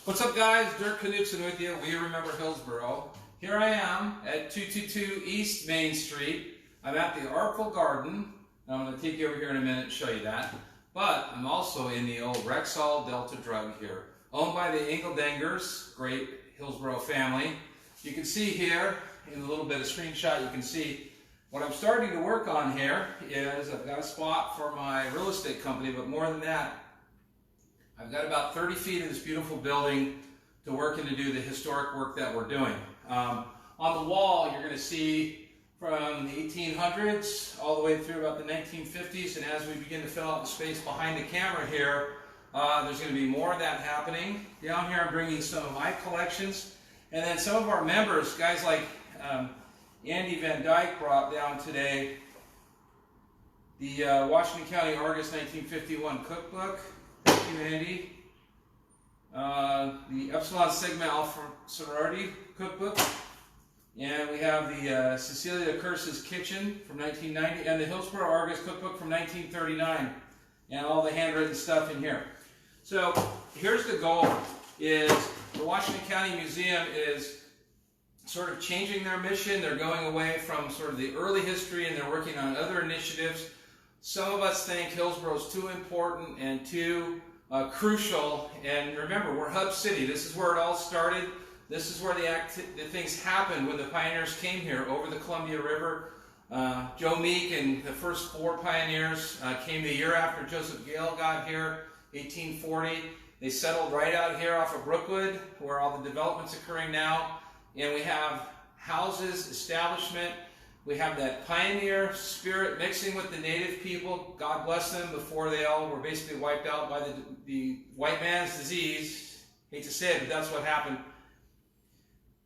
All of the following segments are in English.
What's up, guys? Dirk Knudsen with you. We remember Hillsboro. Here I am at 222 East Main Street. I'm at the Artful Garden. I'm going to take you over here in a minute and show you that. But I'm also in the old Rexall Delta Drug here, owned by the Engeldengers, great Hillsboro family. You can see here in a little bit of screenshot, you can see what I'm starting to work on here is I've got a spot for my real estate company, but more than that, I've got about 30 feet of this beautiful building to work and to do the historic work that we're doing. On the wall, you're going to see from the 1800s all the way through about the 1950s, and as we begin to fill out the space behind the camera here, there's going to be more of that happening. Down here, I'm bringing some of my collections, and then some of our members, guys like Andy Van Dyke brought down today the Washington County Argus 1951 cookbook. Thank you, Andy. The Epsilon Sigma Alpha Sorority cookbook. And we have the Cecilia Curse's Kitchen from 1990 and the Hillsboro Argus cookbook from 1939. And all the handwritten stuff in here. So here's the goal, is the Washington County Museum is sort of changing their mission. They're going away from sort of the early history and they're working on other initiatives. Some of us think Hillsboro is too important and too crucial. And remember, we're Hub City. This is where it all started. This is where the things happened when the pioneers came here over the Columbia River. Joe Meek and the first 4 pioneers came the year after Joseph Gale got here, 1840. They settled right out here off of Brookwood, where all the development's occurring now. And we have houses, establishment. We have that pioneer spirit mixing with the native people. God bless them before they all were basically wiped out by the white man's disease. Hate to say it, but that's what happened.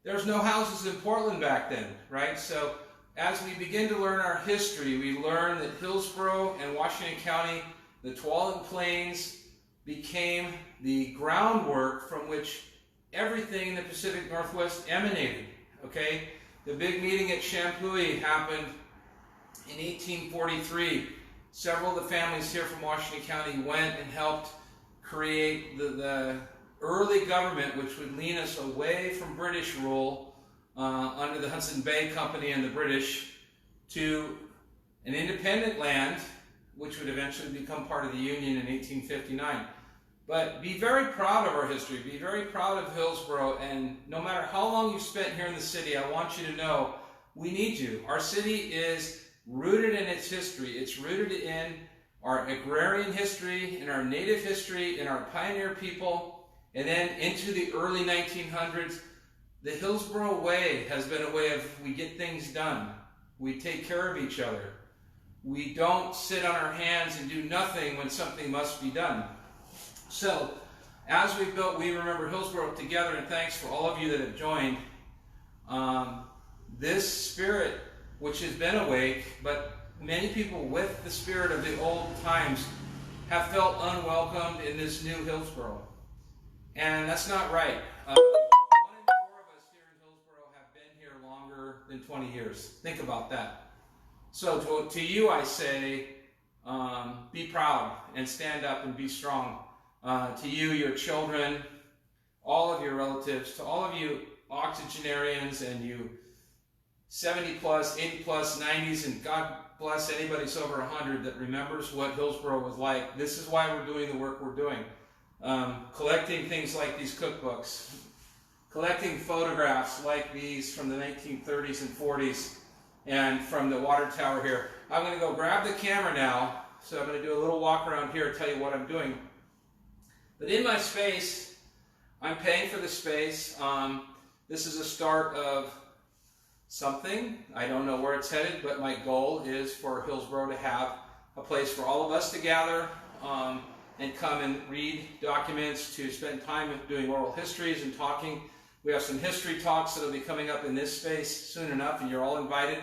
There's no houses in Portland back then, right? So as we begin to learn our history, we learn that Hillsboro and Washington County, the Tualatin Plains, became the groundwork from which everything in the Pacific Northwest emanated, okay? The big meeting at Champloo happened in 1843. Several of the families here from Washington County went and helped create the early government, which would lean us away from British rule under the Hudson Bay Company and the British to an independent land, which would eventually become part of the Union in 1859. But be very proud of our history, be very proud of Hillsboro, and no matter how long you've spent here in the city, I want you to know we need you. Our city is rooted in its history. It's rooted in our agrarian history, in our native history, in our pioneer people, and then into the early 1900s. The Hillsboro way has been a way of we get things done. We take care of each other. We don't sit on our hands and do nothing when something must be done. So, as we built We Remember Hillsboro together, and thanks for all of you that have joined, this spirit, which has been awake, but many people with the spirit of the old times have felt unwelcomed in this new Hillsboro. And that's not right. 1 in 4 of us here in Hillsboro have been here longer than 20 years. Think about that. So to you I say, be proud and stand up and be strong. To you, your children, all of your relatives, to all of you octogenarians and you 70 plus, 80 plus, 90s, and God bless anybody who's over 100 that remembers what Hillsboro was like. This is why we're doing the work we're doing. Collecting things like these cookbooks, collecting photographs like these from the 1930s and 40s and from the water tower here. I'm going to go grab the camera now, so I'm going to do a little walk around here and tell you what I'm doing. But in my space, I'm paying for the space. This is a start of something. I don't know where it's headed, but my goal is for Hillsboro to have a place for all of us to gather and come and read documents, to spend time doing oral histories and talking. We have some history talks that will be coming up in this space soon enough, and you're all invited.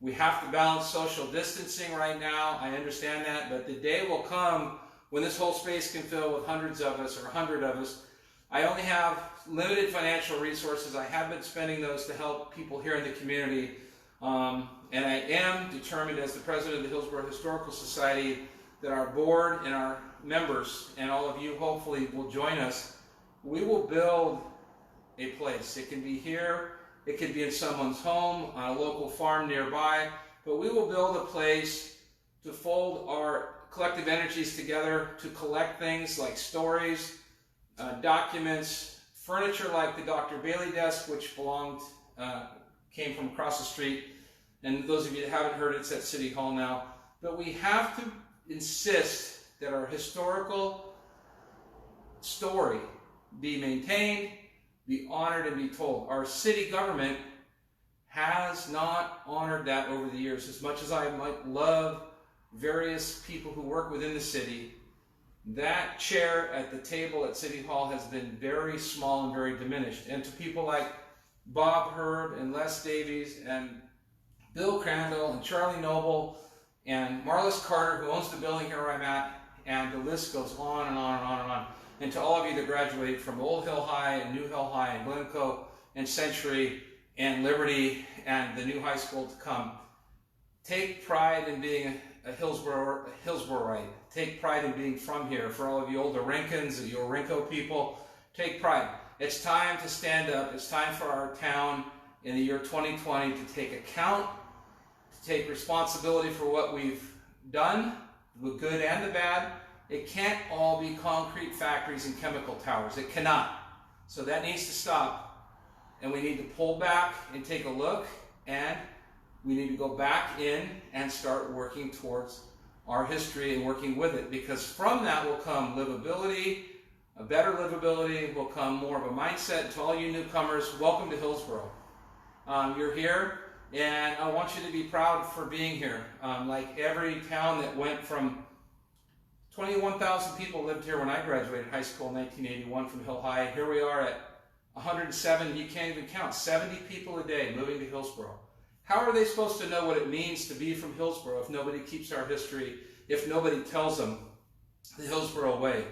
We have to balance social distancing right now. I understand that, but the day will come when this whole space can fill with hundreds of us or 100 of us. I only have limited financial resources. I have been spending those to help people here in the community. And I am determined as the president of the Hillsboro Historical Society that our board and our members and all of you hopefully will join us we will build a place. It can be here, it can be in someone's home, on a local farm nearby, but we will build a place to fold our collective energies together, to collect things like stories, documents, furniture like the Dr. Bailey desk, which came from across the street. And those of you that haven't heard, it's at City Hall now. But we have to insist that our historical story be maintained, be honored, and be told. Our city government has not honored that over the years. As much as I might love various people who work within the city, that chair at the table at City Hall has been very small and very diminished. And to people like Bob Herb and Les Davies and Bill Crandall and Charlie Noble and Marlis Carter, who owns the building here where I'm at, and the list goes on and on and on and on. And to all of you that graduated from Old Hill High and New Hill High and Glencoe and Century and Liberty and the new high school to come, take pride in being a Hillsboroite. Take pride in being from here. For all of you older Rincons, you Orinco people, take pride. It's time to stand up. It's time for our town in the year 2020 to take account, to take responsibility for what we've done, the good and the bad. It can't all be concrete factories and chemical towers. It cannot. So that needs to stop. And we need to pull back and take a look, and we need to go back in and start working towards our history and working with it, because from that will come livability, a better livability, will come more of a mindset. To all you newcomers, welcome to Hillsboro. You're here, and I want you to be proud for being here. Like every town that went from 21,000 people lived here when I graduated high school in 1981 from Hill High. Here we are at 107, you can't even count, 70 people a day moving to Hillsboro. How are they supposed to know what it means to be from Hillsboro if nobody keeps our history, if nobody tells them the Hillsboro way?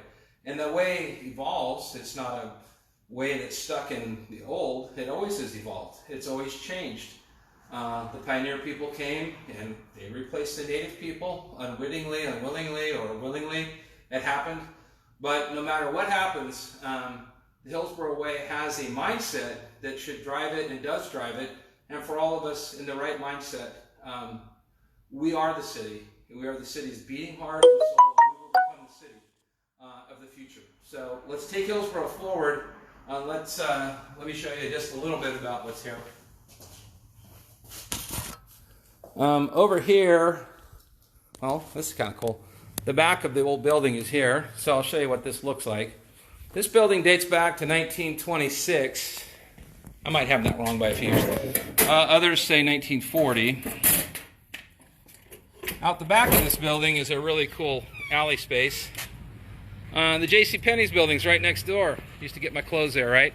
And the way evolves. It's not a way that's stuck in the old. It always has evolved. It's always changed. The pioneer people came and they replaced the native people unwittingly, unwillingly, or willingly. It happened. But no matter what happens, the Hillsboro way has a mindset that should drive it and does drive it. And for all of us in the right mindset, we are the city. We are the city's beating heart and soul, and we will become the city of the future. So let's take Hillsboro forward. Let me show you just a little bit about what's here. Over here, well, this is kind of cool. The back of the old building is here, so I'll show you what this looks like. This building dates back to 1926. I might have that wrong by a few years. Others say 1940. Out the back of this building is a really cool alley space. The JCPenney's building's right next door. Used to get my clothes there, right?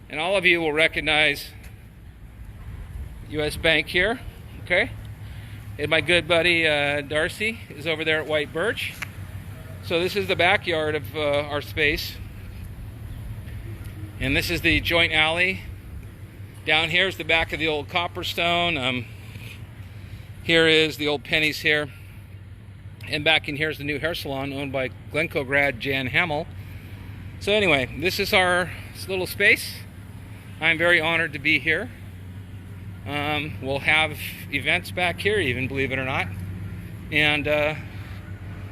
And all of you will recognize U.S. Bank here, okay? And my good buddy Darcy is over there at White Birch. So this is the backyard of our space. And this is the joint alley. Down here is the back of the old Copperstone. Here is the old Penny's here. And back in here is the new hair salon owned by Glencoe grad Jan Hamill. So anyway, this is our little space. I'm very honored to be here. We'll have events back here even, believe it or not. And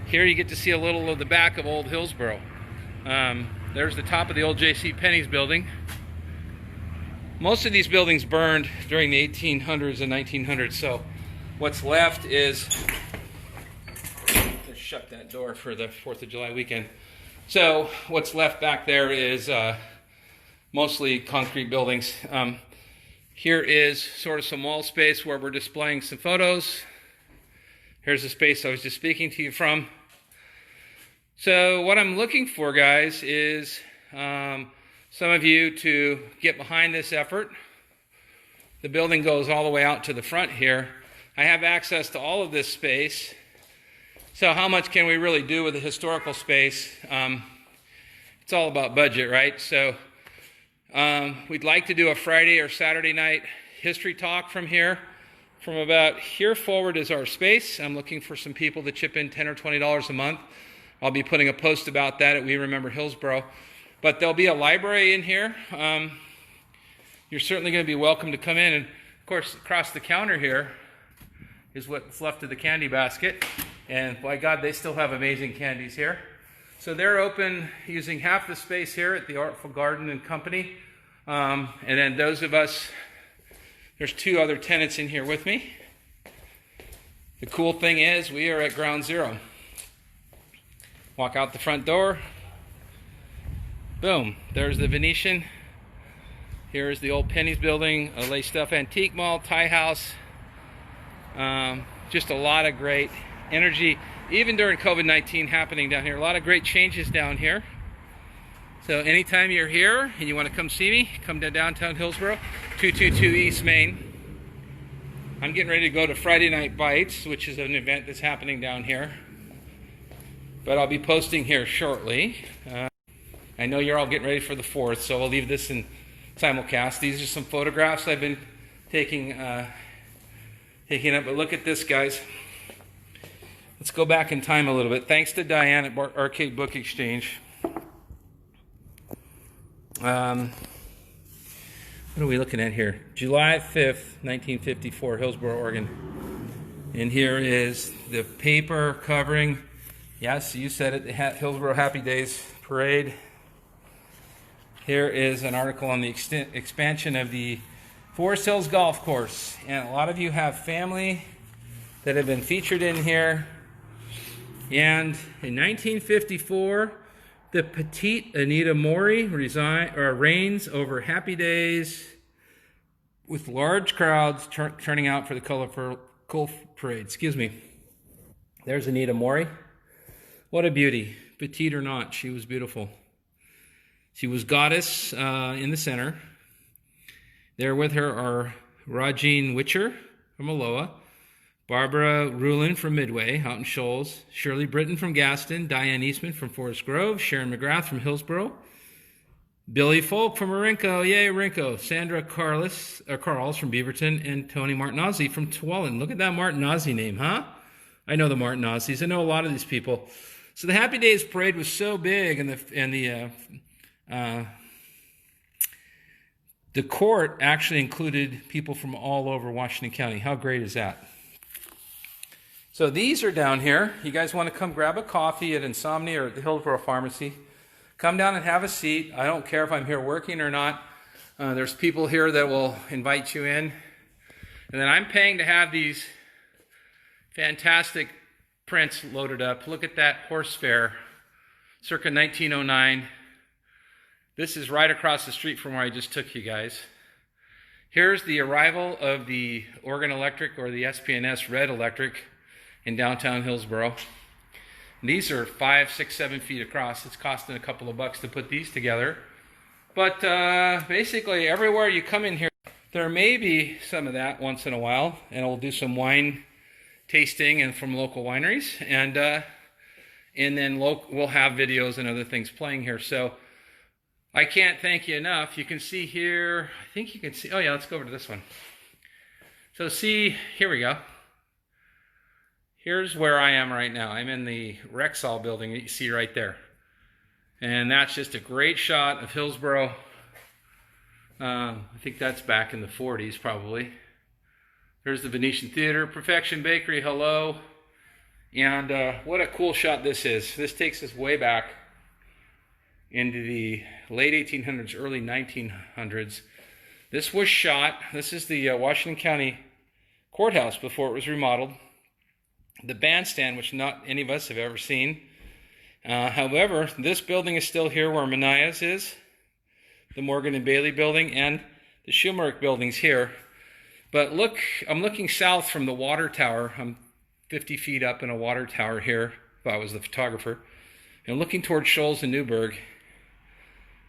here you get to see a little of the back of old Hillsboro. There's the top of the old JCPenney's building. Most of these buildings burned during the 1800s and 1900s, so what's left is, let's shut that door for the 4th of July weekend. So what's left back there is mostly concrete buildings. Here is sort of some wall space where we're displaying some photos. Here's the space I was just speaking to you from. So what I'm looking for, guys, is some of you to get behind this effort. The building goes all the way out to the front here. I have access to all of this space. So how much can we really do with the historical space? It's all about budget, right? So we'd like to do a Friday or Saturday night history talk from here. From about here forward is our space. I'm looking for some people to chip in $10 or $20 a month. I'll be putting a post about that at We Remember Hillsboro. But there'll be a library in here. You're certainly going to be welcome to come in. And of course, across the counter here is what's left of the candy basket. And by God, they still have amazing candies here. So they're open using half the space here at the Artful Garden and Company. And then those of us, there's 2 other tenants in here with me. The cool thing is we are at ground zero. Walk out the front door. Boom, there's the Venetian. Here's the old Penny's building, a Lay Stuff Antique Mall, Thai House. Just a lot of great energy, even during COVID-19 happening down here. A lot of great changes down here. So anytime you're here and you want to come see me, come to downtown Hillsboro, 222 East Main. I'm getting ready to go to Friday Night Bites, which is an event that's happening down here. But I'll be posting here shortly. I know you're all getting ready for the 4th, so I'll leave this in simulcast. These are some photographs I've been taking up. But look at this, guys. Let's go back in time a little bit. Thanks to Diane at Arcade Book Exchange. What are we looking at here? July 5th, 1954, Hillsboro, Oregon. And here is the paper covering, yes, you said it, the Hillsboro Happy Days Parade. Here is an article on the expansion of the Forest Hills Golf Course. And a lot of you have family that have been featured in here. And in 1954, the petite Anita Mori reigns over Happy Days with large crowds turning out for the colorful parade. Excuse me. There's Anita Mori. What a beauty. Petite or not, she was beautiful. She was goddess in the center. There with her are Rajeen Witcher from Aloha, Barbara Rulin from Midway, out in Shoals, Shirley Britton from Gaston, Diane Eastman from Forest Grove, Sharon McGrath from Hillsboro, Billy Folk from Orinco, yay Orinco, Sandra Carls from Beaverton, and Tony Martinozzi from Tuolin. Look at that Martinozzi name, huh? I know the Martinozzis. I know a lot of these people. So the Happy Days Parade was so big, and the court actually included people from all over Washington County. How great is that? So these are down here. You guys want to come grab a coffee at Insomnia or at the Hillsboro Pharmacy. Come down and have a seat. I don't care if I'm here working or not. There's people here that will invite you in. And then I'm paying to have these fantastic prints loaded up. Look at that horse fair, circa 1909. This is right across the street from where I just took you guys. Here's the arrival of the Oregon Electric, or the SPNS Red Electric, in downtown Hillsboro. And these are 5, 6, 7 feet across. It's costing a couple of bucks to put these together. But basically everywhere you come in here, there may be some of that once in a while, and we'll do some wine tasting and from local wineries, and then we'll have videos and other things playing here. So I can't thank you enough. You can see here, I think you can see, oh yeah, let's go over to this one. So see, here we go. Here's where I am right now. I'm in the Rexall building that you see right there. And that's just a great shot of Hillsboro. I think that's back in the 40s probably. There's the Venetian Theater, Perfection Bakery, hello. And what a cool shot this is. This takes us way back into the late 1800s, early 1900s. This was shot, this is the Washington County Courthouse before it was remodeled. The bandstand, which not any of us have ever seen. However, this building is still here where Manaya's is, the Morgan and Bailey building, and the Schumerick building's here. But look, I'm looking south from the water tower. I'm 50 feet up in a water tower here, if I was the photographer. And looking towards Shoals and Newburgh.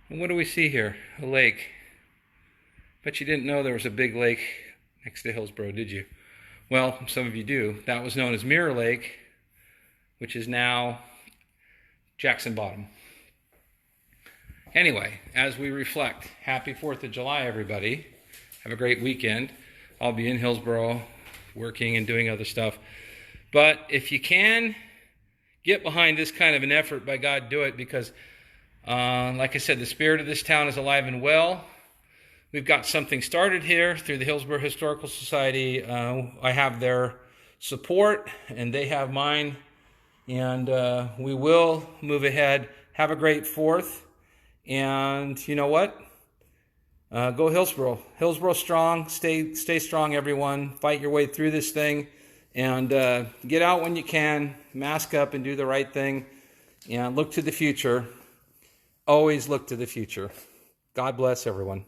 And what do we see here? A lake. Bet you didn't know there was a big lake next to Hillsboro, did you? Well, some of you do. That was known as Mirror Lake, which is now Jackson Bottom. Anyway, as we reflect, happy 4th of July, everybody. Have a great weekend. I'll be in Hillsboro working and doing other stuff. But if you can get behind this kind of an effort, by God, do it, because Like I said, the spirit of this town is alive and well. We've got something started here through the Hillsboro Historical Society. I have their support, and they have mine. And we will move ahead. Have a great 4th. And you know what? Go Hillsboro. Hillsboro strong. Stay strong, everyone. Fight your way through this thing. And get out when you can. Mask up and do the right thing. And look to the future. Always look to the future. God bless everyone.